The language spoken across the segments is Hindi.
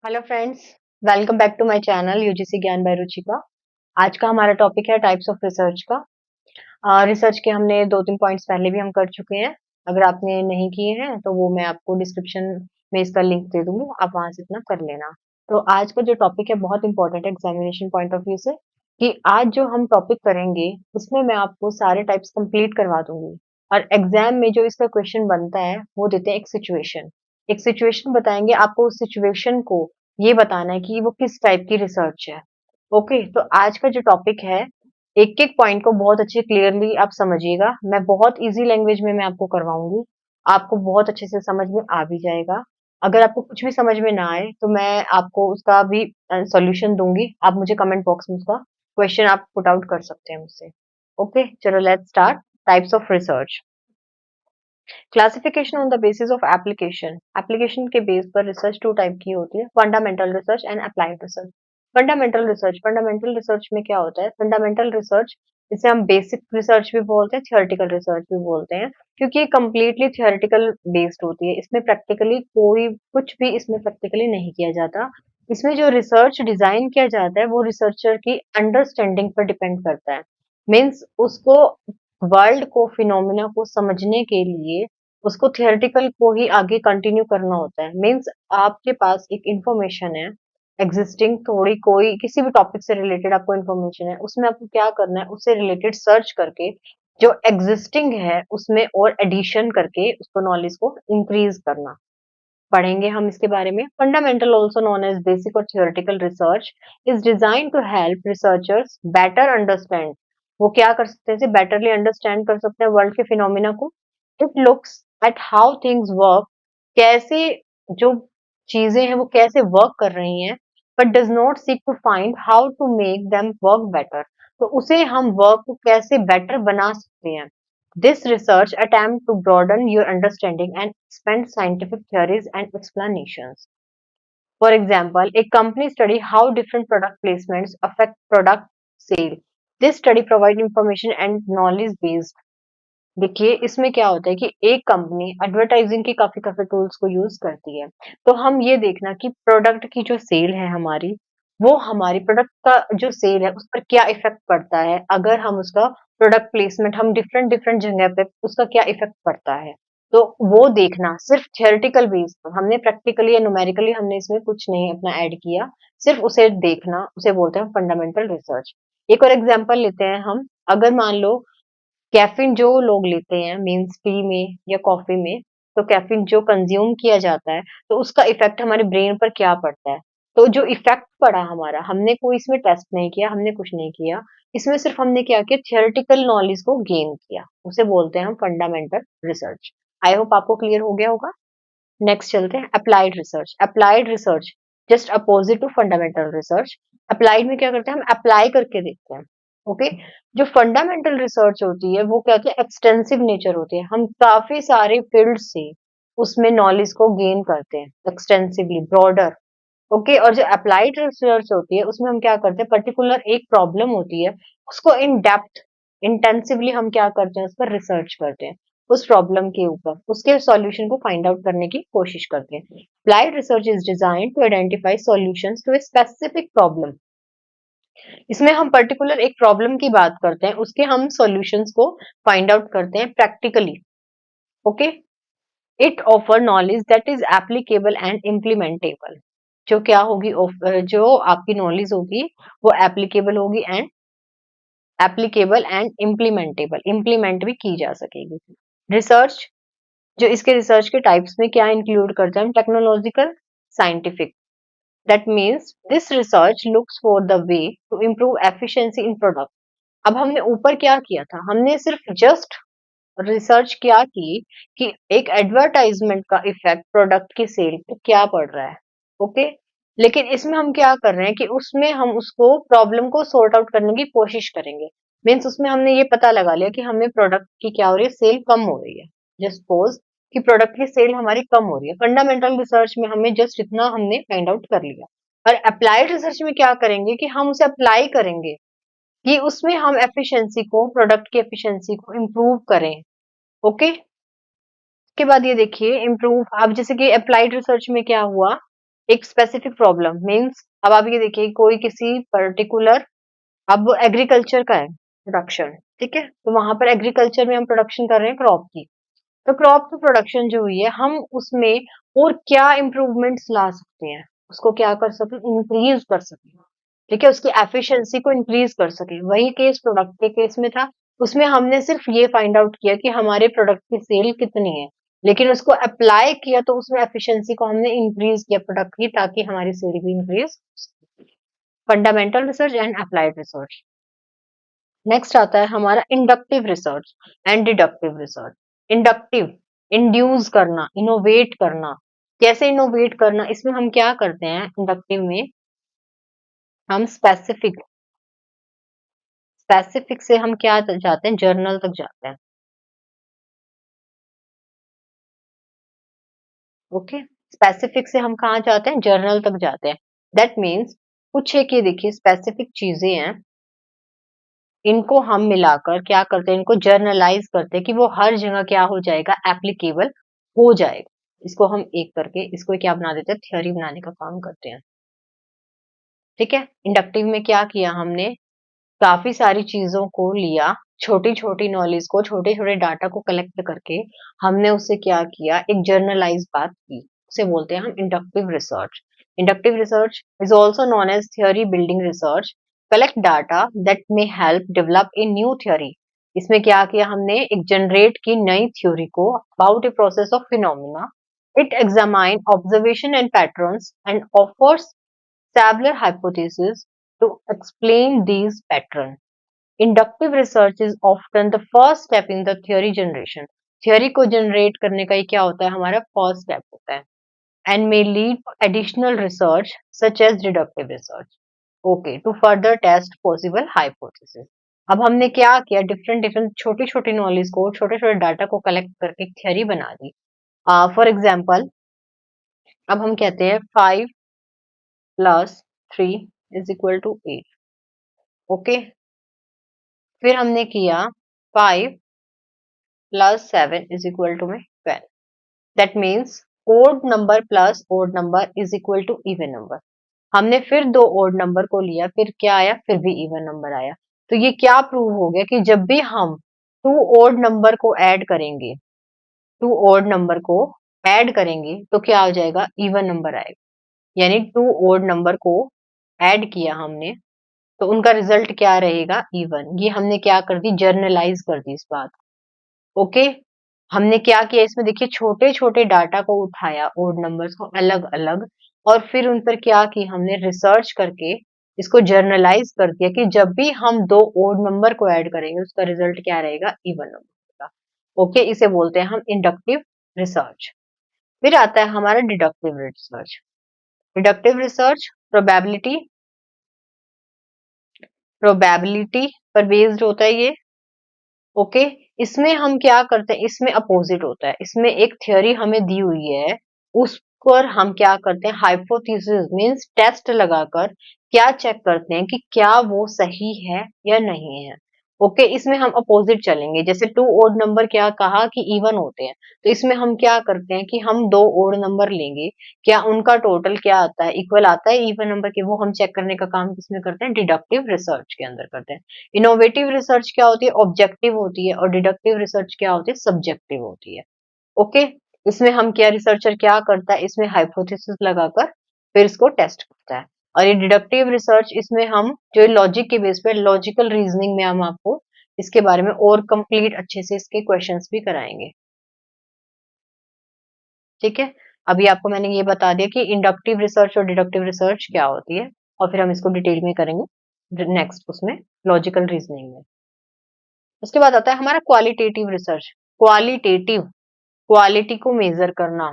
Hello friends, welcome back to my channel UGC Gyan by Ruchika. आज का हमारा टॉपिक है टाइप्स ऑफ रिसर्च का। रिसर्च के हमने दो तीन पॉइंट्स पहले भी हम कर चुके हैं। अगर आपने नहीं किए हैं तो वो मैं आपको डिस्क्रिप्शन में इसका लिंक दे दूंगी, आप वहां से इतना कर लेना। तो आज का जो टॉपिक है बहुत इंपॉर्टेंट है एग्जामिनेशन पॉइंट ऑफ व्यू से, कि आज जो हम टॉपिक करेंगे उसमें मैं आपको सारे टाइप्स कंप्लीट करवा दूंगी। और एग्जाम में जो इसका क्वेश्चन बनता है वो देते हैं एक सिचुएशन बताएंगे आपको। उस सिचुएशन को ये बताना है कि वो किस टाइप की रिसर्च है। ओके, तो आज का जो टॉपिक है, एक एक पॉइंट को बहुत अच्छे क्लियरली आप समझिएगा। मैं बहुत इजी लैंग्वेज में मैं आपको करवाऊंगी, आपको बहुत अच्छे से समझ में आ भी जाएगा। अगर आपको कुछ भी समझ में ना आए तो मैं आपको उसका भी सॉल्यूशन दूंगी। आप मुझे कमेंट बॉक्स में उसका क्वेश्चन आप पुट आउट कर सकते हैं मुझसे। ओके, चलो let's start. Types of research. Classification on the basis of application. Application के बेस पर रिसर्च टू टाइप की होती है, fundamental research and applied research. Fundamental research में क्या होता है? फंडामेंटल रिसर्च इसे हम बेसिक रिसर्च भी बोलते हैं, थियोरेटिकल रिसर्च भी बोलते हैं, क्योंकि ये कम्प्लीटली थियोरेटिकल बेस्ड होती है। इसमें प्रैक्टिकली कोई कुछ भी इसमें प्रैक्टिकली नहीं किया जाता। इसमें जो रिसर्च डिजाइन किया जाता है वो रिसर्चर की अंडरस्टैंडिंग पर डिपेंड करता है। मीन्स उसको वर्ल्ड को, फिनोमिना को समझने के लिए उसको थियोरेटिकल को ही आगे कंटिन्यू करना होता है। मीन्स आपके पास एक इंफॉर्मेशन है एग्जिस्टिंग, थोड़ी कोई किसी भी टॉपिक से रिलेटेड आपको इंफॉर्मेशन है, उसमें आपको क्या करना है, उससे रिलेटेड सर्च करके जो एग्जिस्टिंग है उसमें और एडिशन करके उसको नॉलेज को इंक्रीज करना। पढ़ेंगे हम इसके बारे में। Fundamental also known as basic और theoretical research is design to help researchers better understand. वो क्या कर सकते हैं? बेटरली अंडरस्टैंड कर सकते हैं वर्ल्ड के फिनोमिना को। It looks at how things work, कैसे जो चीजें हैं वो कैसे वर्क कर रही हैं, but does not seek to find how to make them work better. तो उसे हम वर्क को कैसे बेटर बना सकते हैं। This research attempt to broaden your understanding and expand scientific theories and explanations. For example, a company study how different product placements affect product sale. This study provides information and knowledge based. देखिए इसमें क्या होता है कि एक कंपनी एडवर्टाइजिंग के काफी काफी टूल्स को यूज करती है। तो हम ये देखना कि प्रोडक्ट की जो सेल है हमारी, वो हमारी प्रोडक्ट का जो सेल है उस पर क्या इफेक्ट पड़ता है। अगर हम उसका प्रोडक्ट प्लेसमेंट हम डिफरेंट डिफरेंट जगह पे, उसका क्या इफेक्ट पड़ता है। तो वो देखना सिर्फ थियोरेटिकल बेस पर, हमने प्रैक्टिकली या न्यूमेरिकली हमने इसमें कुछ नहीं अपना ऐड किया, सिर्फ उसे देखना, उसे बोलते हैं फंडामेंटल रिसर्च। एक और एग्जांपल लेते हैं हम। अगर मान लो कैफीन जो लोग लेते हैं मीन्स टी में या कॉफी में, तो कैफीन जो कंज्यूम किया जाता है तो उसका इफेक्ट हमारे ब्रेन पर क्या पड़ता है। तो जो इफेक्ट पड़ा हमारा, हमने कोई इसमें टेस्ट नहीं किया, हमने कुछ नहीं किया, इसमें सिर्फ हमने क्या किया, थियोरेटिकल नॉलेज को गेन किया, उसे बोलते हैं हम फंडामेंटल रिसर्च। आई होप आपको क्लियर हो गया होगा। नेक्स्ट चलते हैं applied research. Applied research just opposite to fundamental research. Applied में क्या करते हैं, हम अप्लाई करके देखते हैं। ओके, जो फंडामेंटल रिसर्च होती है वो क्या होती है, एक्सटेंसिव नेचर होती है। हम काफी सारे फील्ड से उसमें नॉलेज को गेन करते हैं, एक्सटेंसिवली, ब्रॉडर। ओके, और जो अप्लाइड रिसर्च होती है उसमें हम क्या करते हैं, पर्टिकुलर एक प्रॉब्लम होती है, उसको इन डेप्थ, इंटेंसिवली हम क्या करते हैं, उस पर रिसर्च करते हैं, उस प्रॉब्लम के ऊपर उसके सॉल्यूशन को फाइंड आउट करने की कोशिश करते हैं। Applied research is design to identify solutions to a specific problem. इसमें हम पर्टिकुलर एक प्रॉब्लम की बात करते हैं, उसके हम सॉल्यूशंस को फाइंड आउट करते हैं practically. Okay, it offer knowledge that is applicable and implementable. जो क्या होगी, जो आपकी नॉलेज होगी वो एप्लीकेबल एंड इम्प्लीमेंटेबल, इम्प्लीमेंट भी की जा सकेगी। रिसर्च, जो इसके रिसर्च के टाइप्स में क्या इंक्लूड करते हैं, technological, scientific. That means this research looks for the way to improve efficiency in product. अब हमने ऊपर क्या किया था, हमने सिर्फ जस्ट रिसर्च क्या की कि एक एडवर्टाइजमेंट का इफेक्ट प्रोडक्ट की सेल पे क्या पड़ रहा है। ओके, लेकिन इसमें हम क्या कर रहे हैं कि उसमें हम उसको प्रॉब्लम को सॉर्ट आउट करने की कोशिश करेंगे। मीन्स उसमें हमने ये पता लगा लिया कि हमें प्रोडक्ट की क्या हो रही है, सेल कम हो रही है। जस्ट सपोज कि प्रोडक्ट की सेल हमारी कम हो रही है, फंडामेंटल रिसर्च में हमें जस्ट इतना हमने फाइंड आउट कर लिया। और अप्लाइड रिसर्च में क्या करेंगे कि हम उसे अप्लाई करेंगे कि उसमें हम एफिशिएंसी को, प्रोडक्ट की एफिशिएंसी को इम्प्रूव करें। ओके, उसके बाद ये देखिए इम्प्रूव। अब जैसे कि अप्लाइड रिसर्च में क्या हुआ एक स्पेसिफिक प्रॉब्लम मीन्स, अब आप ये देखिए कोई किसी पर्टिकुलर, अब एग्रीकल्चर का है प्रोडक्शन, ठीक है, तो वहां पर एग्रीकल्चर में हम प्रोडक्शन कर रहे हैं क्रॉप की, तो क्रॉप की प्रोडक्शन जो हुई है हम उसमें और क्या इम्प्रूवमेंट्स ला सकते हैं, उसको क्या कर सके, इंक्रीज कर सके, ठीक है, उसकी एफिशिएंसी को इंक्रीज कर सके। वही केस प्रोडक्ट के केस में था, उसमें हमने सिर्फ ये फाइंड आउट किया कि हमारे प्रोडक्ट की सेल कितनी है, लेकिन उसको अप्लाई किया तो उसमें एफिशिएंसी को हमने इंक्रीज किया प्रोडक्ट की, ताकि हमारी सेल भी increase. Fundamental research and applied research. Next आता है हमारा inductive research and deductive research. Inductive, induce करना, इनोवेट करना। कैसे इनोवेट करना, इसमें हम क्या करते हैं इंडक्टिव में, हम स्पेसिफिक, स्पेसिफिक से हम क्या जाते हैं, जर्नल तक जाते हैं। ओके, स्पेसिफिक से हम कहाँ जाते हैं, जर्नल तक जाते हैं। दैट मीन्स कुछ है कि देखिए स्पेसिफिक चीजें हैं, इनको हम मिलाकर क्या करते हैं, इनको जर्नलाइज करते हैं कि वो हर जगह क्या हो जाएगा, एप्लीकेबल हो जाएगा। इसको हम एक करके इसको क्या बना देते हैं, थ्योरी बनाने का काम करते हैं। ठीक है, इंडक्टिव में क्या किया हमने, काफी सारी चीजों को लिया, छोटी छोटी नॉलेज को, छोटे छोटे डाटा को कलेक्ट करके हमने उससे क्या किया, एक जर्नलाइज बात की, उसे बोलते हैं हम inductive research. Inductive research is also known as theory building research. Collect data that may help develop a new theory. इसमें क्या किया हमने, एक जनरेट की नई थ्योरी को about a process of phenomena. It examine observation and patterns and offers Stabler hypothesis to explain these patterns. Inductive research is often the first step in the theory generation. Theory को generate करने का ये क्या होता है, हमारा first step होता है, and may lead to additional research such as deductive research. Okay, to further test possible hypothesis. अब हमने क्या किया, डिफरेंट डिफरेंट छोटी छोटी नॉलेज को, छोटे छोटे डाटा को कलेक्ट करके एक थ्योरी बना दी। फॉर एग्जाम्पल, अब हम कहते हैं 5 + 3 = 8। ओके, फिर हमने किया 5 + 7 = 12। That means odd number plus odd number is equal to even number. हमने फिर दो ओड नंबर को लिया, फिर क्या आया, फिर भी इवन नंबर आया। तो ये क्या प्रूव हो गया कि जब भी हम टू ओड नंबर को ऐड करेंगे, टू ओड नंबर को ऐड करेंगे तो क्या हो जाएगा, इवन नंबर आएगा। यानी टू ओड नंबर को ऐड किया हमने तो उनका रिजल्ट क्या रहेगा, इवन। ये हमने क्या कर दी, जर्नलाइज कर दी इस बात। ओके, हमने क्या किया इसमें, देखिए छोटे छोटे डाटा को उठाया, ओड नंबर्स को अलग अलग, और फिर उन पर क्या की हमने, रिसर्च करके इसको जर्नलाइज कर दिया कि जब भी हम दो ओड नंबर को ऐड करेंगे उसका रिजल्ट क्या रहेगा, इवन नंबर का। ओके, इसे बोलते हैं हम इंडक्टिव रिसर्च। फिर आता है हमारा deductive research. Deductive research probability, probability पर बेस्ड होता है ये। ओके, इसमें हम क्या करते हैं, इसमें अपोजिट होता है, इसमें एक थ्योरी हमें दी हुई है, उस पर हम क्या करते हैं, हाइपोथेसिस मींस टेस्ट लगाकर क्या चेक करते हैं कि क्या वो सही है या नहीं है। ओके, इसमें हम अपोजिट चलेंगे, जैसे टू ओड नंबर क्या कहा कि इवन होते हैं, तो इसमें हम क्या करते हैं कि हम दो ओड नंबर लेंगे, क्या उनका टोटल क्या आता है, इक्वल आता है इवन नंबर के, वो हम चेक करने का काम किसमें करते हैं, डिडक्टिव रिसर्च के अंदर करते हैं। इनोवेटिव रिसर्च क्या होती है, ऑब्जेक्टिव होती है, और डिडक्टिव रिसर्च क्या होती है, सब्जेक्टिव होती है। ओके, इसमें हम क्या, रिसर्चर क्या करता है, इसमें हाइपोथेसिस लगाकर फिर इसको टेस्ट करता है। और ये डिडक्टिव रिसर्च, इसमें हम जो लॉजिक के बेस पे, लॉजिकल रीजनिंग में हम आपको इसके बारे में और कंप्लीट अच्छे से इसके क्वेश्चंस भी कराएंगे। ठीक है, अभी आपको मैंने ये बता दिया कि इंडक्टिव रिसर्च और डिडक्टिव रिसर्च क्या होती है, और फिर हम इसको डिटेल में करेंगे नेक्स्ट उसमें, लॉजिकल रीजनिंग में। उसके बाद आता है हमारा क्वालिटेटिव रिसर्च। क्वालिटेटिव, क्वालिटी को मेजर करना,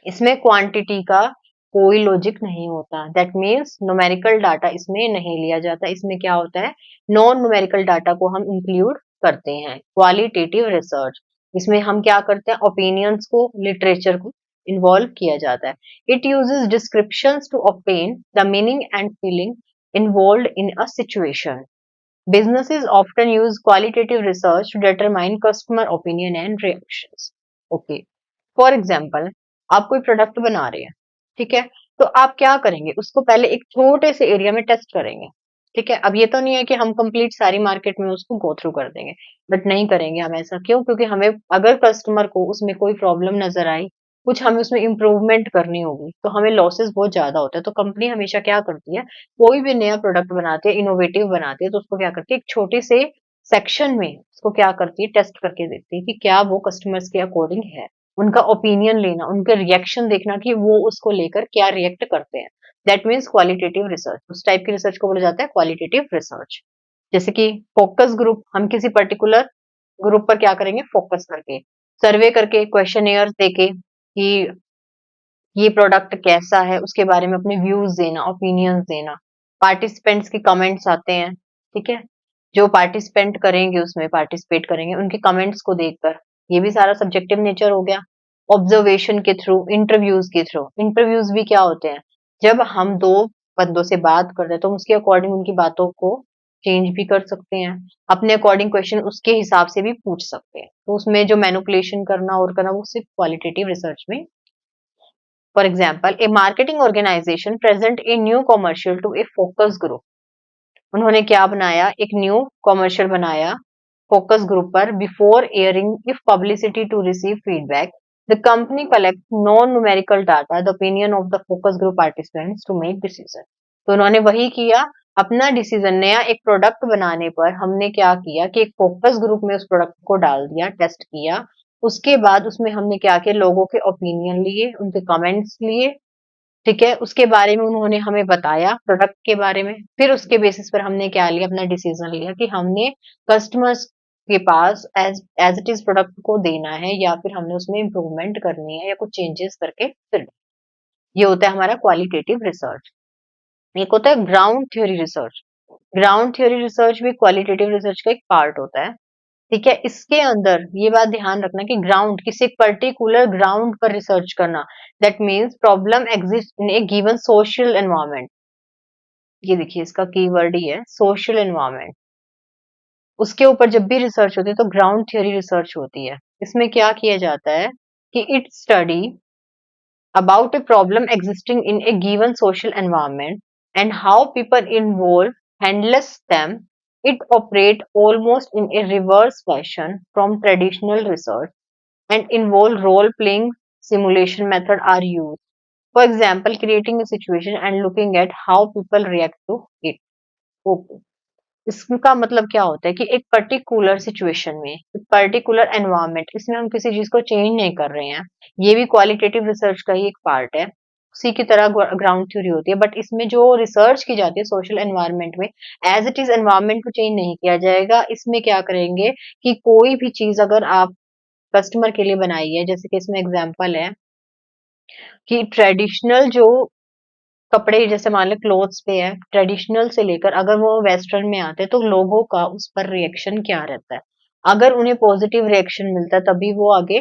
इसमें क्वांटिटी का कोई लॉजिक नहीं होता। दैट मीन्स न्यूमेरिकल डाटा इसमें नहीं लिया जाता, इसमें क्या होता है, नॉन न्यूमेरिकल डाटा को हम इंक्लूड करते हैं। क्वालिटेटिव रिसर्च, इसमें हम क्या करते हैं, ओपिनियंस को, लिटरेचर को इन्वॉल्व किया जाता है। It uses descriptions to obtain the meaning and feeling involve in a situation. Businesses often use qualitative research to determine customer opinion and reactions. Okay. For example, आप कोई प्रोडक्ट बना रहे हैं, ठीक है? तो आप क्या करेंगे, उसको पहले एक छोटे से एरिया में टेस्ट करेंगे, ठीक है? अब ये तो नहीं है कि हम कंप्लीट सारी मार्केट में उसको गो थ्रू कर देंगे, बट नहीं करेंगे हम ऐसा। क्यों? क्योंकि हमें अगर कस्टमर को उसमें कोई प्रॉब्लम नज़र आई, कुछ हमें उसमें इम्प्रूवमेंट करनी होगी, तो हमें लॉसेस बहुत ज़्यादा होता है। तो कंपनी हमेशा क्या करती है, कोई भी नया प्रोडक्ट बनाती है, इनोवेटिव बनाती है, तो उसको क्या करती है, एक छोटे से सेक्शन में उसको क्या करती है, टेस्ट करके देखती है कि क्या वो कस्टमर्स के अकॉर्डिंग है। उनका ओपिनियन लेना, उनके रिएक्शन देखना कि वो उसको लेकर क्या रिएक्ट करते हैं। That means qualitative research. उस टाइप की रिसर्च को बोला जाता है क्वालिटेटिव रिसर्च। जैसे कि फोकस ग्रुप, हम किसी पर्टिकुलर ग्रुप पर क्या करेंगे, फोकस करके, सर्वे करके, क्वेश्चनेयर देके कि ये प्रोडक्ट कैसा है, उसके बारे में अपने व्यूज देना, ओपिनियंस देना। पार्टिसिपेंट्स के कमेंट्स आते हैं, ठीक है? जो पार्टिसिपेंट करेंगे, उसमें पार्टिसिपेट करेंगे, उनके कमेंट्स को देखकर, ये भी सारा सब्जेक्टिव नेचर हो गया। ऑब्जर्वेशन के थ्रू, इंटरव्यूज के थ्रू, इंटरव्यूज भी क्या होते हैं, जब हम दो बंदों से बात कर रहे हैं तो उसके अकॉर्डिंग उनकी बातों को चेंज भी कर सकते हैं, अपने अकॉर्डिंग क्वेश्चन उसके हिसाब से भी पूछ सकते हैं। तो उसमें जो मैनिपुलेशन करना और करना, वो सिर्फ क्वालिटेटिव रिसर्च में। For example, a marketing organization present a new commercial to a focus group. उन्होंने क्या बनाया, एक न्यू कॉमर्शियल बनाया फोकस ग्रुप पर। Before airing, if publicity to receive feedback, the company collect non numerical data, the opinion of the focus group participants to make decision. तो उन्होंने वही किया, अपना डिसीजन, नया एक प्रोडक्ट बनाने पर हमने क्या किया कि एक फोकस ग्रुप में उस प्रोडक्ट को डाल दिया, टेस्ट किया। उसके बाद उसमें हमने क्या किया, लोगों के ओपिनियन लिए, उनके कमेंट्स लिए, ठीक है? उसके बारे में उन्होंने हमें बताया, प्रोडक्ट के बारे में। फिर उसके बेसिस पर हमने क्या लिया, अपना डिसीजन लिया कि हमने कस्टमर्स के पास as as it is product को देना है, या फिर हमने उसमें इम्प्रूवमेंट करनी है, या कुछ चेंजेस करके फिर। ये होता है हमारा क्वालिटेटिव रिसर्च। एक होता है ground theory research. Ground theory research भी क्वालिटेटिव रिसर्च का एक पार्ट होता है, ठीक है? इसके अंदर ये बात ध्यान रखना कि ग्राउंड, किसी एक पर्टिकुलर ग्राउंड पर रिसर्च करना। That means problem exist in A given social environment. ये देखिए, इसका कीवर्ड ही है सोशल एनवायरनमेंट। उसके ऊपर जब भी रिसर्च होती है तो ग्राउंड थ्योरी रिसर्च होती है। इसमें क्या किया जाता है कि it study about a problem existing in a given social environment and how people involved handles them. It operate almost in a reverse fashion from traditional research, and involve role-playing simulation method are used. For example, creating a situation and looking at how people react to it. Okay. इसका मतलब क्या होता है कि एक पर्टिकुलर सिचुएशन में, एक पर्टिकुलर एनवायरनमेंट, इसमें हम किसी चीज को चेंज नहीं कर रहे हैं। ये भी क्वालिटेटिव रिसर्च का ही एक पार्ट है। उसी की तरह ग्राउंड थ्योरी होती है, बट इसमें जो रिसर्च की जाती है सोशल एनवायरनमेंट में, एज इट इज एनवायरनमेंट को चेंज नहीं किया जाएगा। इसमें क्या करेंगे कि कोई भी चीज अगर आप कस्टमर के लिए बनाई है, जैसे कि इसमें एग्जांपल है कि ट्रेडिशनल जो कपड़े, जैसे मान लो क्लोथ्स पे है, ट्रेडिशनल से लेकर अगर वो वेस्टर्न में आते हैं तो लोगों का उस पर रिएक्शन क्या रहता है। अगर उन्हें पॉजिटिव रिएक्शन मिलता है तभी वो आगे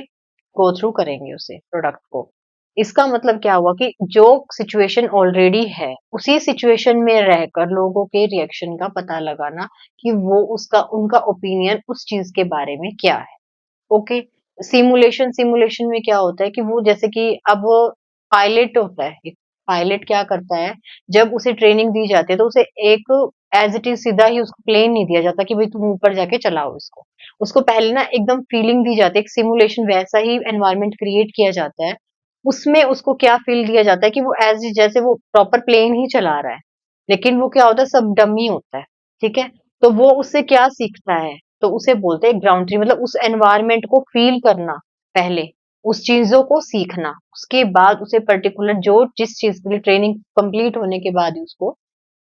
गो थ्रू करेंगे उसे प्रोडक्ट को। इसका मतलब क्या हुआ कि जो सिचुएशन ऑलरेडी है, उसी सिचुएशन में रहकर लोगों के रिएक्शन का पता लगाना कि वो उसका उनका ओपिनियन उस चीज के बारे में क्या है। ओके। सिमुलेशन, सिमुलेशन में क्या होता है कि वो जैसे कि अब पायलट होता है, एक पायलट क्या करता है, जब उसे ट्रेनिंग दी जाती है तो उसे एक एज इट इज सीधा ही उसको प्लेन नहीं दिया जाता कि भाई तुम ऊपर जाके चलाओ इसको। उसको पहले ना एकदम फीलिंग दी जाती है, एक सिमुलेशन वैसा ही एनवायरनमेंट क्रिएट किया जाता है। उसमें उसको क्या फील दिया जाता है कि वो एज जैसे वो प्रॉपर प्लेन ही चला रहा है, लेकिन वो क्या होता है, सब डमी होता है, ठीक है? तो वो उससे क्या सीखता है, तो उसे बोलते हैं ग्राउंड ट्री, मतलब उस एनवायरनमेंट को फील करना पहले, उस चीजों को सीखना, उसके बाद उसे पर्टिकुलर जो जिस चीज के लिए ट्रेनिंग कंप्लीट होने के बाद ही उसको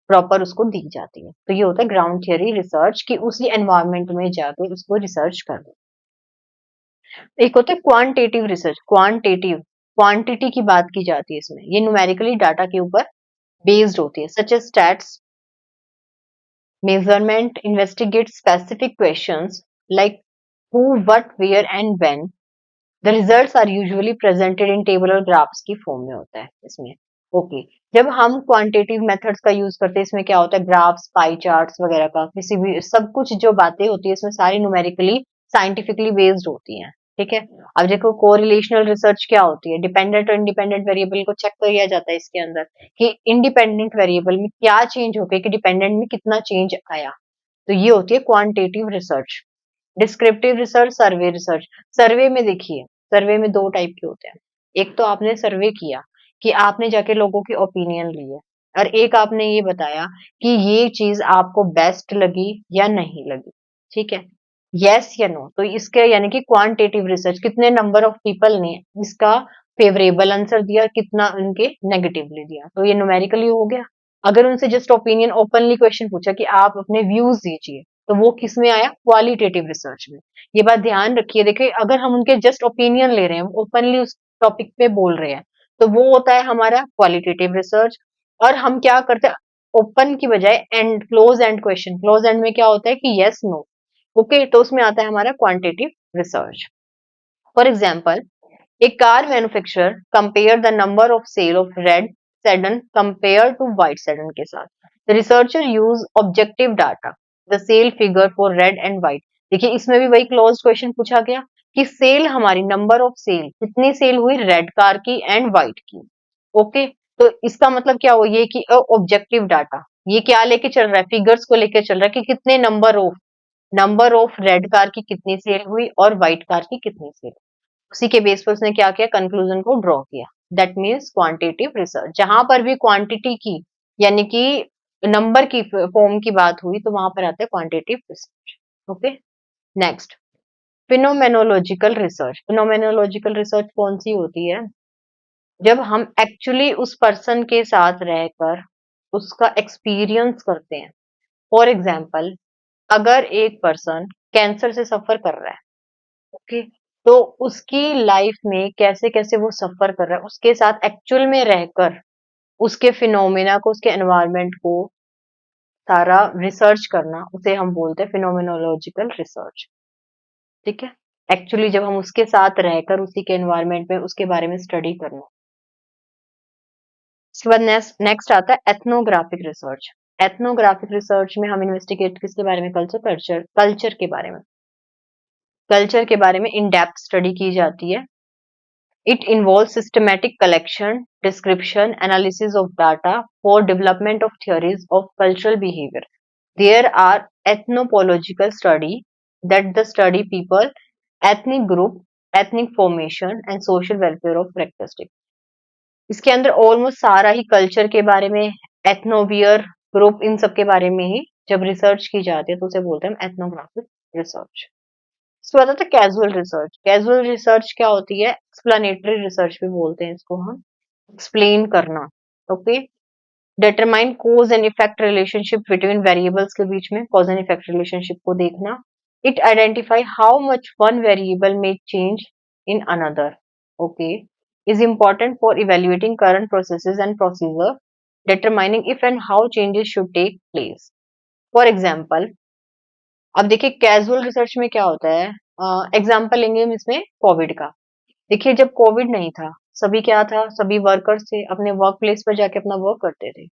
प्रॉपर उसको दी जाती है। तो ये होता है ग्राउंड थियरी रिसर्च कि उसी एनवायरनमेंट में जाकर उसको रिसर्च करना। एक होता है क्वांटिटेटिव रिसर्च। क्वांटिटेटिव, क्वांटिटी की बात की जाती है इसमें, ये न्यूमेरिकली डाटा के ऊपर बेस्ड होती है, such as stats measurement investigate specific questions like who, what, where and when. The results are usually presented in table और graphs की फॉर्म में होता है इसमें। ओके। जब हम क्वांटिटेटिव मेथड्स का यूज करते हैं, इसमें क्या होता है, ग्राफ्स, पाई चार्ट्स वगैरह का, किसी भी सब कुछ जो बातें होती है इसमें सारी न्यूमेरिकली साइंटिफिकली बेस्ड होती हैं, ठीक है। अब देखो कोरिलेशनल रिसर्च क्या होती है, डिपेंडेंट और इंडिपेंडेंट वेरिएबल को चेक किया जाता है इसके अंदर कि इंडिपेंडेंट वेरिएबल में क्या चेंज हो गया कि डिपेंडेंट में कितना चेंज आया। तो ये होती है quantitative research. Descriptive research, survey research. Survey में देखिए, सर्वे में दो टाइप के होते हैं। एक तो आपने सर्वे किया कि आपने जाके लोगों की ओपिनियन ली है, और एक आपने ये बताया कि ये चीज आपको बेस्ट लगी या नहीं लगी। ठीक है, यस या नो। तो इसके यानी कि क्वांटिटेटिव रिसर्च, कितने नंबर ऑफ पीपल ने इसका फेवरेबल आंसर दिया, कितना उनके नेगेटिवली दिया, तो ये न्यूमेरिकली हो गया। अगर उनसे जस्ट ओपिनियन ओपनली क्वेश्चन पूछा कि आप अपने व्यूज दीजिए, तो वो किस में आया, क्वालिटेटिव रिसर्च में। ये बात ध्यान रखिए। देखिए अगर हम उनके जस्ट ओपिनियन ले रहे हैं, ओपनली उस टॉपिक पे बोल रहे हैं, तो वो होता है हमारा क्वालिटेटिव रिसर्च। और हम क्या करते हैं, ओपन की बजाय and, close and question, close and में क्या होता है कि यस नो, ओके, तो उसमें आता है हमारा quantitative research. For example, a car manufacturer compare the number of sale of red sedan compared to white sedan के साथ। The researcher use objective data, the sale figure for red and white। देखिए इसमें भी वही क्लोज क्वेश्चन पूछा गया कि सेल हमारी, नंबर ऑफ सेल कितनी सेल हुई रेड कार की एंड व्हाइट की। ओके, तो इसका मतलब क्या हुआ ये कि ऑब्जेक्टिव डाटा, ये क्या लेके चल रहा है, फिगर्स को लेके चल रहा है कि कितने नंबर ऑफ रेड कार की कितनी सेल हुई और व्हाइट कार की कितनी सेल। उसी के बेस पर उसने क्या किया, कंक्लूजन को ड्रॉ किया। That means quantitative research. जहां पर भी क्वांटिटी की यानी कि नंबर की फॉर्म की बात हुई, तो वहां पर आता है quantitative research. Okay, next, phenomenological research. Phenomenological research कौन सी होती है, जब हम एक्चुअली उस पर्सन के साथ रहकर उसका एक्सपीरियंस करते हैं। फॉर एग्जाम्पल, अगर एक पर्सन कैंसर से सफर कर रहा है, ओके, तो उसकी लाइफ में कैसे कैसे वो सफर कर रहा है, उसके साथ एक्चुअल में रहकर उसके फिनोमेना को, उसके एनवायरनमेंट को सारा रिसर्च करना, उसे हम बोलते हैं फिनोमेनोलॉजिकल रिसर्च। ठीक है, एक्चुअली जब हम उसके साथ रहकर उसी के एनवायरनमेंट में उसके बारे में स्टडी करना। उसके बाद नेक्स्ट आता है एथनोग्राफिक रिसर्च। एथनोग्राफिक रिसर्च में हम इन्वेस्टिगेट किसके बारे में, कल्चर के बारे में, कल्चर के बारे में इन डेप्थ स्टडी की जाती है। It involves systematic collection, description, analysis of data for development of theories of cultural behavior. There are ethnopolitical study that the study people, ethnic group, ethnic formation and social welfare of characteristics. इसके अंदर ऑलमोस्ट सारा ही कल्चर के बारे में, एथनोवियर ग्रुप, इन सब के बारे में ही जब रिसर्च की जाती है तो उसे बोलते हैं एथनोग्राफिक रिसर्च। इसके बाद आता है कैजुअल रिसर्च। कैजुअल रिसर्च क्या होती है, एक्सप्लेनेटरी रिसर्च भी बोलते हैं इसको हम, एक्सप्लेन करना। Okay, determine cause and effect relationship between variables के बीच में कॉज एंड इफेक्ट रिलेशनशिप को देखना। It identify how much one variable में change in another. Okay, is important for evaluating current processes and procedure, determining if and how changes should take place. For example, अब देखिए कैजुअल रिसर्च में क्या होता है, एग्जाम्पल लेंगे हम इसमें कोविड का। देखिए जब कोविड नहीं था, सभी क्या था, सभी वर्कर्स थे, अपने वर्क प्लेस पर जाके अपना वर्क करते थे।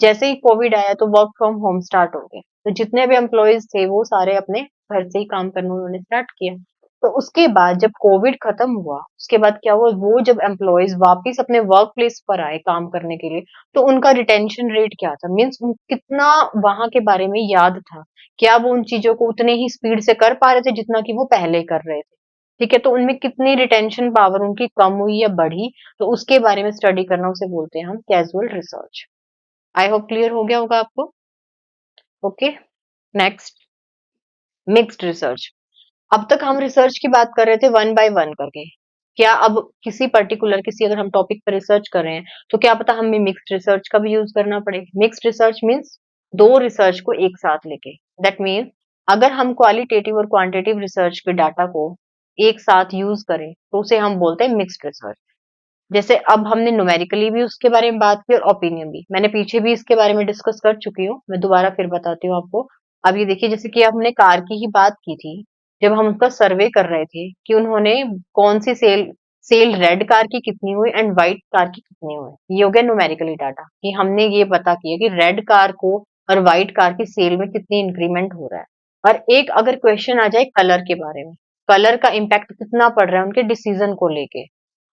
जैसे ही कोविड आया तो वर्क फ्रॉम होम स्टार्ट हो गया, तो जितने भी एम्प्लॉयज थे वो सारे अपने घर से ही काम करना उन्होंने स्टार्ट किया। तो उसके बाद जब कोविड खत्म हुआ, उसके बाद क्या हुआ, वो जब एम्प्लॉयज वापस अपने वर्क प्लेस पर आए काम करने के लिए, तो उनका रिटेंशन रेट क्या था, मीन्स कितना वहां के बारे में याद था, क्या वो उन चीजों को उतने ही स्पीड से कर पा रहे थे जितना कि वो पहले कर रहे थे। ठीक है, तो उनमें कितनी रिटेंशन पावर उनकी कम हुई या बढ़ी, तो उसके बारे में स्टडी करना, उसे बोलते हैं हम casual research. I hope clear हो गया होगा आपको। Okay, next, mixed research. अब तक हम रिसर्च की बात कर रहे थे वन बाय वन करके। क्या अब किसी पर्टिकुलर, किसी अगर हम टॉपिक पर रिसर्च कर रहे हैं, तो क्या पता हमें मिक्स्ड रिसर्च का भी यूज करना पड़े। मिक्स्ड रिसर्च मीन्स दो रिसर्च को एक साथ लेके। दैट मीन्स अगर हम क्वालिटेटिव और क्वांटिटेटिव रिसर्च के डाटा को एक साथ यूज करें, तो उसे हम बोलते हैं मिक्स्ड रिसर्च। जैसे अब हमने न्यूमेरिकली भी उसके बारे में बात की और ओपिनियन भी, मैंने पीछे भी इसके बारे में डिस्कस कर चुकी हूँ, मैं दोबारा फिर बताती हूँ आपको। अब ये देखिए, जैसे कि हमने कार की ही बात की थी, जब हम उसका सर्वे कर रहे थे कि उन्होंने कौन सी सेल सेल रेड कार की कितनी हुई एंड व्हाइट कार की कितनी हुई। ये हो गया न्यूमेरिकली डाटा कि हमने ये पता किया कि रेड कार को और व्हाइट कार की सेल में कितनी इंक्रीमेंट हो रहा है। और एक अगर क्वेश्चन आ जाए कलर के बारे में, कलर का इम्पैक्ट कितना पड़ रहा है उनके डिसीजन को लेके।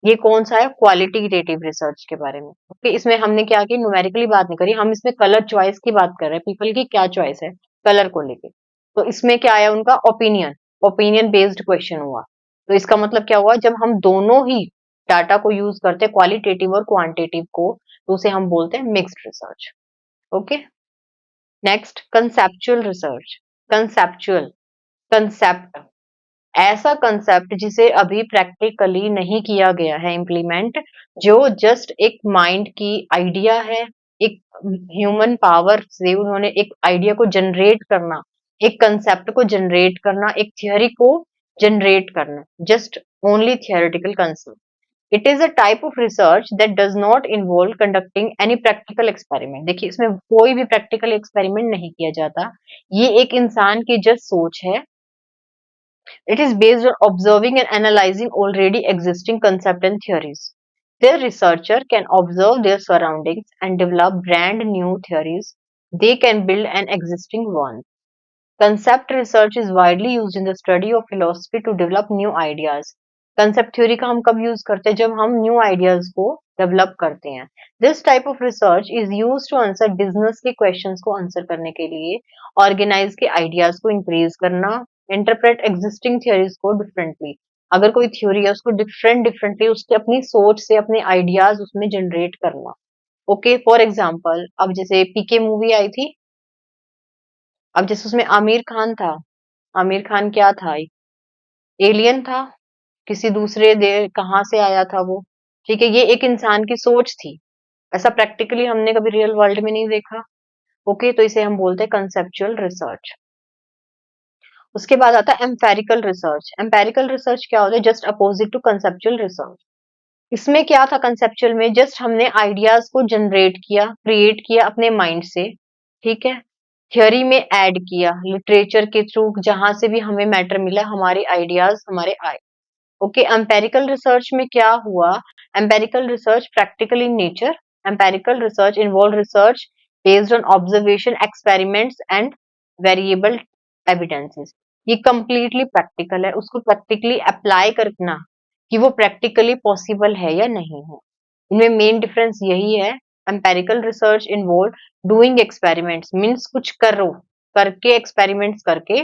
ये कौन सा है, क्वालिटेटिव रिसर्च के बारे में। ओके, इसमें हमने क्या की, न्यूमेरिकली बात नहीं करी, हम इसमें कलर चॉइस की बात कर रहे हैं, पीपल की क्या चॉइस है कलर को लेके। तो इसमें क्या आया उनका, ओपिनियन, ओपिनियन बेस्ड क्वेश्चन हुआ। तो इसका मतलब क्या हुआ, जब हम दोनों ही डाटा को यूज करते हैं, क्वालिटेटिव और क्वांटिटेटिव को, तो उसे हम बोलते हैं mixed research. Okay, next conceptual research. Conceptual, concept, ऐसा कंसेप्ट जिसे अभी प्रैक्टिकली नहीं किया गया है इम्प्लीमेंट, जो जस्ट एक माइंड की आइडिया है, एक ह्यूमन पावर से उन्होंने एक आइडिया को जनरेट करना, एक कंसेप्ट को जनरेट करना, एक थियोरी को जनरेट करना, just only theoretical concept. It is a type of research that does not involve conducting any practical experiment. देखिए, इसमें कोई भी प्रैक्टिकल एक्सपेरिमेंट नहीं किया जाता, ये एक इंसान की जस्ट सोच है। It is based on observing and analyzing already existing concepts and theories. The researcher can observe their surroundings and develop brand new theories. They can build an existing one. Concept research is widely used in the study of philosophy to develop new ideas. Concept theory का हम कब use करते हैं, जब हम new ideas को develop करते हैं. This type of research is used to answer business के questions को answer करने के लिए, organize के ideas को increase करना, interpret existing theories को differently. अगर कोई theory है उसको differently उसके अपनी सोच से अपने ideas उसमें generate करना. Okay, for example, अब जैसे पीके मूवी आई थी, अब जैसे उसमें आमिर खान था, आमिर खान क्या था, एलियन था, किसी दूसरे दे कहाँ से आया था वो, ठीक है, ये एक इंसान की सोच थी, ऐसा प्रैक्टिकली हमने कभी रियल वर्ल्ड में नहीं देखा। ओके, तो इसे हम बोलते हैं कंसेप्चुअल रिसर्च। उसके बाद आता है एम्पेरिकल रिसर्च। एम्पेरिकल रिसर्च क्या होता है, just opposite to conceptual research. इसमें क्या था, कंसेप्चुअल में जस्ट हमने आइडियाज को जनरेट किया, क्रिएट किया अपने माइंड से, ठीक है, थ्योरी में ऐड किया, लिटरेचर के थ्रू जहां से भी हमें मैटर मिला, हमारे आइडियाज हमारे आए। ओके, एम्पेरिकल रिसर्च में क्या हुआ, empirical research practical in nature, empirical research involve research based on observation, experiments and variable evidences. ये कंप्लीटली प्रैक्टिकल है, उसको प्रैक्टिकली अप्लाई करना कि वो प्रैक्टिकली पॉसिबल है या नहीं है। इनमें मेन डिफरेंस यही है। Empirical research involve doing experiments, means कुछ करो, करके एक्सपेरिमेंट्स करके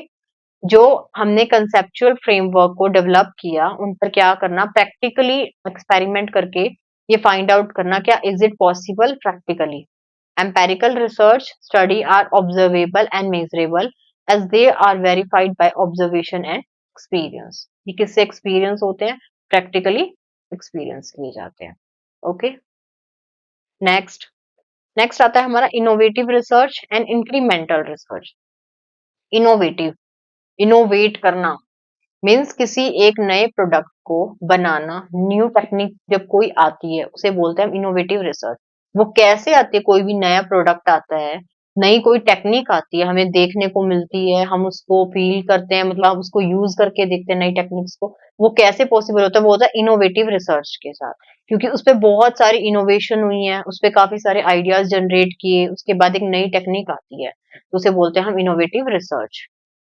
जो हमने कंसेप्चुअल फ्रेमवर्क को डेवलप किया, उन पर क्या करना, प्रैक्टिकली एक्सपेरिमेंट करके ये फाइंड आउट करना क्या is it possible practically. Empirical research study are observable and measurable as they are verified by observation and experience. ये किससे एक्सपीरियंस होते हैं, प्रैक्टिकली एक्सपीरियंस किए जाते हैं। ओके, नेक्स्ट, नेक्स्ट आता है हमारा innovative research and incremental research. Innovative, innovate करना मीन्स किसी एक नए प्रोडक्ट को बनाना, न्यू टेक्निक जब कोई आती है उसे बोलते हैं इनोवेटिव रिसर्च। वो कैसे आती है, कोई भी नया प्रोडक्ट आता है, नई कोई टेक्निक आती है, हमें देखने को मिलती है, हम उसको फील करते हैं, मतलब हम उसको यूज करके देखते हैं नई टेक्निक्स को, वो कैसे पॉसिबल होता है, वो होता है इनोवेटिव रिसर्च के साथ। क्योंकि उस पर बहुत सारी इनोवेशन हुई है, उस पर काफी सारे आइडियाज जनरेट किए, उसके बाद एक नई टेक्निक आती है, तो उसे बोलते हैं हम इनोवेटिव रिसर्च।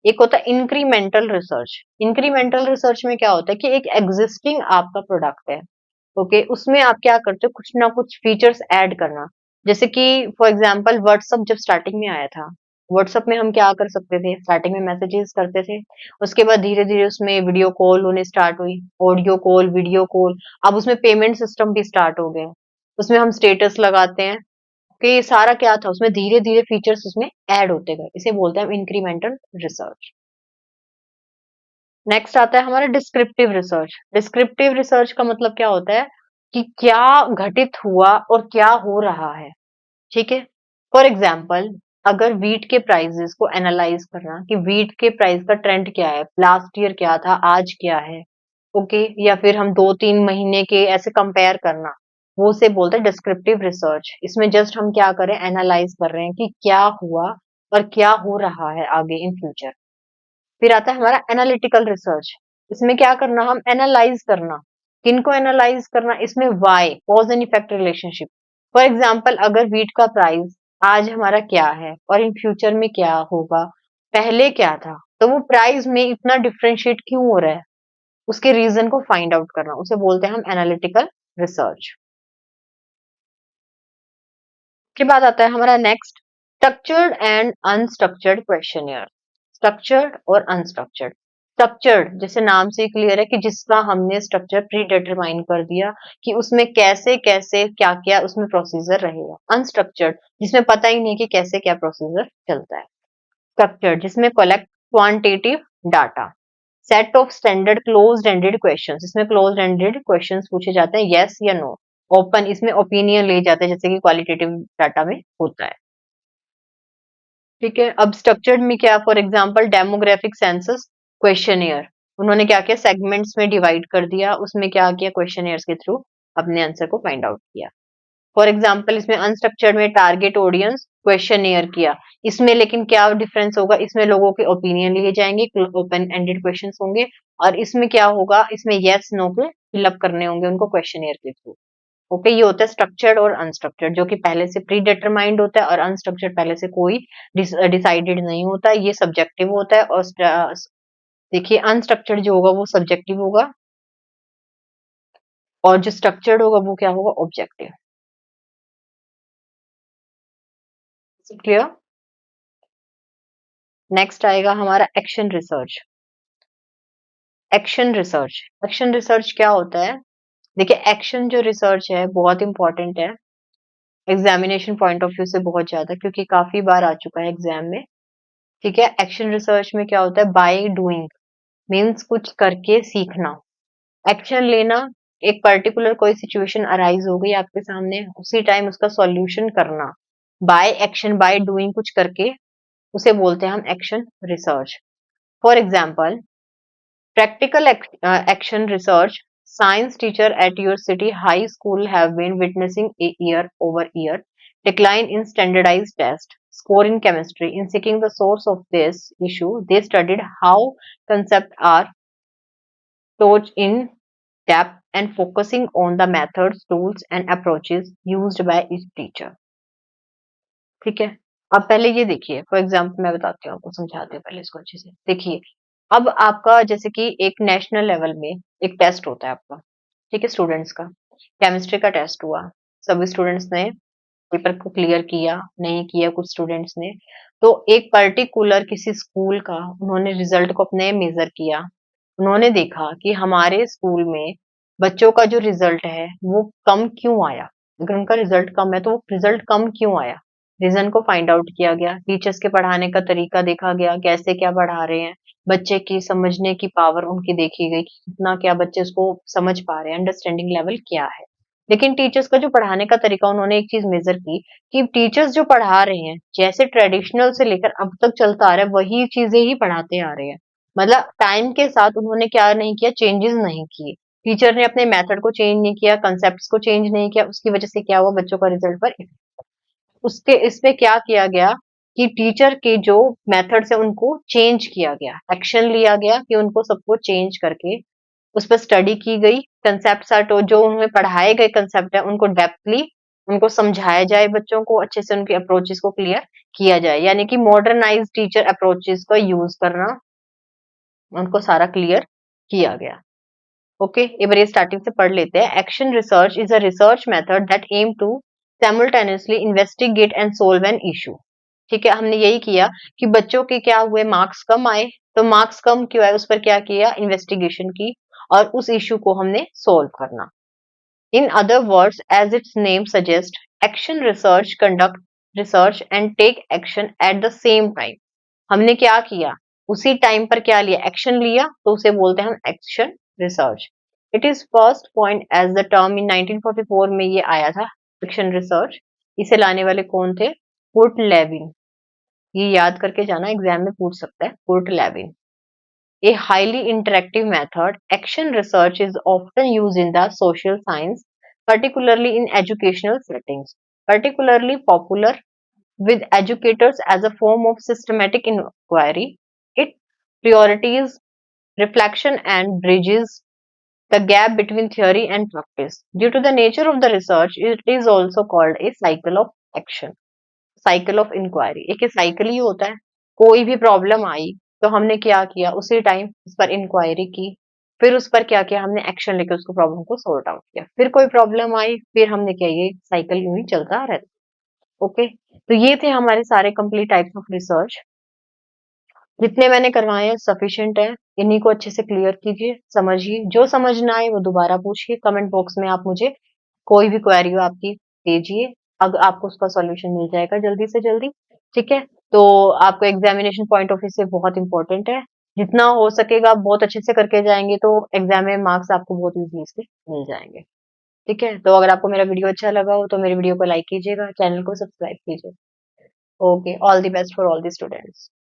एक होता है इंक्रीमेंटल रिसर्च। इंक्रीमेंटल रिसर्च में क्या होता है कि एक एग्जिस्टिंग आपका प्रोडक्ट है, ओके, उसमें आप क्या करते हो, कुछ ना कुछ फीचर्स ऐड करना। जैसे कि फॉर एग्जांपल व्हाट्सअप जब स्टार्टिंग में आया था, व्हाट्सअप में हम क्या कर सकते थे, स्टार्टिंग में मैसेजेस करते थे, उसके बाद धीरे धीरे उसमें वीडियो कॉल होने स्टार्ट हुई, ऑडियो कॉल, वीडियो कॉल, अब उसमें पेमेंट सिस्टम भी स्टार्ट हो गए, उसमें हम स्टेटस लगाते हैं, कि ये सारा क्या था, उसमें धीरे धीरे फीचर्स उसमें ऐड होते गए, इसे बोलते हैं इंक्रीमेंटल रिसर्च। नेक्स्ट आता है हमारा डिस्क्रिप्टिव रिसर्च। डिस्क्रिप्टिव रिसर्च का मतलब क्या होता है कि क्या घटित हुआ और क्या हो रहा है, ठीक है। फॉर एग्जाम्पल, अगर वीट के प्राइसेस को एनालाइज करना कि वीट के प्राइस का ट्रेंड क्या है, लास्ट ईयर क्या था, आज क्या है, ओके, या फिर हम 2-3 महीने के ऐसे कंपेयर करना, वो से बोलते हैं डिस्क्रिप्टिव रिसर्च। इसमें जस्ट हम क्या करें, एनालाइज कर रहे हैं कि क्या हुआ और क्या हो रहा है आगे इन फ्यूचर। फिर आता है हमारा एनालिटिकल रिसर्च। इसमें क्या करना, हम एनालाइज करना, किनको एनालाइज करना, इसमें why, cause and effect relationship. For example, अगर वीट का प्राइस आज हमारा क्या है और इन फ्यूचर में क्या होगा, पहले क्या था, तो वो प्राइस में इतना डिफरेंशिएट क्यों हो रहा है, उसके रीजन को फाइंड आउट करना, उसे बोलते हैं हम एनालिटिकल रिसर्च। के बाद आता है हमारा next, structured and unstructured questionnaire. Structured और अनस्ट्रक्चर्ड। स्ट्रक्चर्ड जैसे नाम से क्लियर है कि जिसका हमने स्ट्रक्चर प्री डिटरमाइन कर दिया कि उसमें कैसे कैसे क्या क्या उसमें प्रोसीजर रहेगा। अनस्ट्रक्चर्ड जिसमें पता ही नहीं कि कैसे क्या प्रोसीजर चलता है। स्ट्रक्चर्ड जिसमें collect quantitative data. Set of standard closed ended questions, इसमें क्लोज्ड एंडेड क्वेश्चंस पूछे जाते हैं, यस या नो। ओपन इसमें ओपिनियन ले जाते हैं जैसे कि क्वालिटेटिव डाटा में होता है। ठीक है, अब स्ट्रक्चर्ड में क्या, for example demographic census questionnaire, उन्होंने क्या किया, सेगमेंट्स में डिवाइड कर दिया, उसमें क्या किया, क्वेश्चनियर्स के थ्रू अपने आंसर को फाइंड आउट किया। फॉर एग्जाम्पल इसमें अनस्ट्रक्चर्ड में टारगेट ऑडियंस क्वेश्चनियर किया, इसमें लेकिन क्या डिफरेंस होगा, इसमें लोगों के ओपिनियन लिए जाएंगे, ओपन एंडेड क्वेश्चंस होंगे, और इसमें क्या होगा, इसमें यस नो के फिलअप करने होंगे उनको क्वेश्चनियर के थ्रू। ओके, ये होता है स्ट्रक्चर्ड और अनस्ट्रक्चर्ड, जो कि पहले से प्री डिटरमाइंड होता है, और अनस्ट्रक्चर्ड पहले से कोई डिसाइडेड नहीं होता, ये सब्जेक्टिव होता है। और देखिए अनस्ट्रक्चर्ड जो होगा वो सब्जेक्टिव होगा, और जो स्ट्रक्चर्ड होगा वो क्या होगा, ऑब्जेक्टिव। क्लियर। नेक्स्ट आएगा हमारा action research. Action research, action research क्या होता है, देखिए एक्शन जो रिसर्च है बहुत इंपॉर्टेंट है एग्जामिनेशन पॉइंट ऑफ व्यू से, बहुत ज्यादा, क्योंकि काफी बार आ चुका है एग्जाम में। ठीक है, एक्शन रिसर्च में क्या होता है, बाय डूइंग मीन्स कुछ करके सीखना, एक्शन लेना, एक पर्टिकुलर कोई सिचुएशन अराइज हो गई आपके सामने, उसी टाइम उसका सॉल्यूशन करना, बाय एक्शन, बाय डूइंग, कुछ करके, उसे बोलते हैं हम action research. For example practical action research, science teacher at your city high school have been witnessing a year-over-year decline in standardized test score in chemistry. In seeking the source of this issue, they studied how concepts are taught in depth and focusing on the methods, tools, and approaches used by each teacher. ठीक है, अब पहले ये देखिए, फॉर एग्जाम्पल मैं बताती हूँ आपको, समझाती हूँ पहले इसको अच्छे से। देखिए, अब आपका जैसे कि एक नेशनल लेवल में एक टेस्ट होता है आपका, ठीक है, स्टूडेंट्स का, केमिस्ट्री का टेस्ट हुआ, सभी स्टूडेंट्स ने पेपर को क्लियर किया, नहीं किया कुछ स्टूडेंट्स ने, तो एक पर्टिकुलर किसी स्कूल का उन्होंने रिजल्ट को अपने मेजर किया, उन्होंने देखा कि हमारे स्कूल में बच्चों का जो रिजल्ट है वो कम क्यों आया, अगर उनका रिजल्ट कम है तो वो रिजल्ट कम क्यों आया, रीजन को फाइंड आउट किया गया, टीचर्स के पढ़ाने का तरीका देखा गया, कैसे क्या पढ़ा रहे हैं, बच्चे की समझने की पावर उनकी देखी गई कि कितना क्या बच्चे उसको समझ पा रहे हैं, अंडरस्टैंडिंग लेवल क्या है। लेकिन टीचर्स का जो पढ़ाने का तरीका, उन्होंने एक चीज मेजर की कि टीचर्स जो पढ़ा रहे हैं जैसे ट्रेडिशनल से लेकर अब तक चलता आ रहा है वही चीजें ही पढ़ाते आ रहे हैं, मतलब टाइम के साथ उन्होंने क्या नहीं किया, चेंजेस नहीं किए, टीचर ने अपने मेथड को चेंज नहीं किया, कंसेप्ट को चेंज नहीं किया, उसकी वजह से क्या हुआ, बच्चों का रिजल्ट पर उसके इसमें क्या किया गया कि टीचर के जो मेथड्स है उनको चेंज किया गया, एक्शन लिया गया कि उनको सबको चेंज करके उस पर स्टडी की गई, कंसेप्ट जो उन्हें पढ़ाए गए कंसेप्ट है उनको डेप्थली उनको समझाया जाए, बच्चों को अच्छे से उनके अप्रोचेस को क्लियर किया जाए, यानी कि मॉडर्नाइज टीचर अप्रोचेस का यूज करना, उनको सारा क्लियर किया गया। ओके, एक बार ये स्टार्टिंग से पढ़ लेते हैं। Action research is a research method that aim to simultaneously investigate and solve an issue। ठीक है, हमने यही किया कि बच्चों के क्या हुए, मार्क्स कम आए, तो मार्क्स कम क्यों आए, उस पर क्या किया, इन्वेस्टिगेशन की, और उस इशू को हमने सोल्व करना। In other words, as its name suggest, action research conduct research and take action at the same time. हमने क्या किया, उसी टाइम पर क्या लिया, एक्शन लिया, तो उसे बोलते हैं हम action research. It is first point as the term in 1944 में ये आया था एक्शन रिसर्च। इसे लाने वाले कौन थे, कुर्ट लेविन, ये याद करके जाना, एग्जाम में पूछ सकता है, Kurt Lewin. A highly interactive method, action research is often used in the social science, particularly in educational settings, particularly popular with educators as a form of systematic inquiry. It priorities reflection and bridges the gap between theory and practice. Due to the nature of the research, it is also called a cycle of action, cycle of inquiry। एक साइकिल ही होता है, कोई भी प्रॉब्लम आई तो हमने क्या किया, उसी टाइम उस पर इंक्वायरी की, फिर उस पर क्या किया, हमने एक्शन लेके उसको प्रॉब्लम को सॉर्ट आउट किया, फिर कोई प्रॉब्लम आई, फिर हमने किया, ये साइकिल यूं ही चलता रहता। ओके, तो ये थे हमारे सारे कंप्लीट टाइप्स ऑफ रिसर्च। जितने मैंने करवाए हैं सफिशिएंट है, इन्हीं को अच्छे से क्लियर कीजिए, समझिए, जो समझ ना आए वो दोबारा पूछिए, कमेंट बॉक्स में आप मुझे कोई भी क्वेरी हो आपकी भेजिए, अगर आपको उसका सॉल्यूशन मिल जाएगा जल्दी से जल्दी। ठीक है, तो आपको एग्जामिनेशन पॉइंट ऑफ व्यू से बहुत इंपॉर्टेंट है, जितना हो सकेगा आप बहुत अच्छे से करके जाएंगे तो एग्जाम में मार्क्स आपको बहुत इजीली से मिल जाएंगे। ठीक है, तो अगर आपको मेरा वीडियो अच्छा लगा हो तो मेरे वीडियो को लाइक कीजिएगा, चैनल को सब्सक्राइब कीजिए। Okay, all the best for all the students.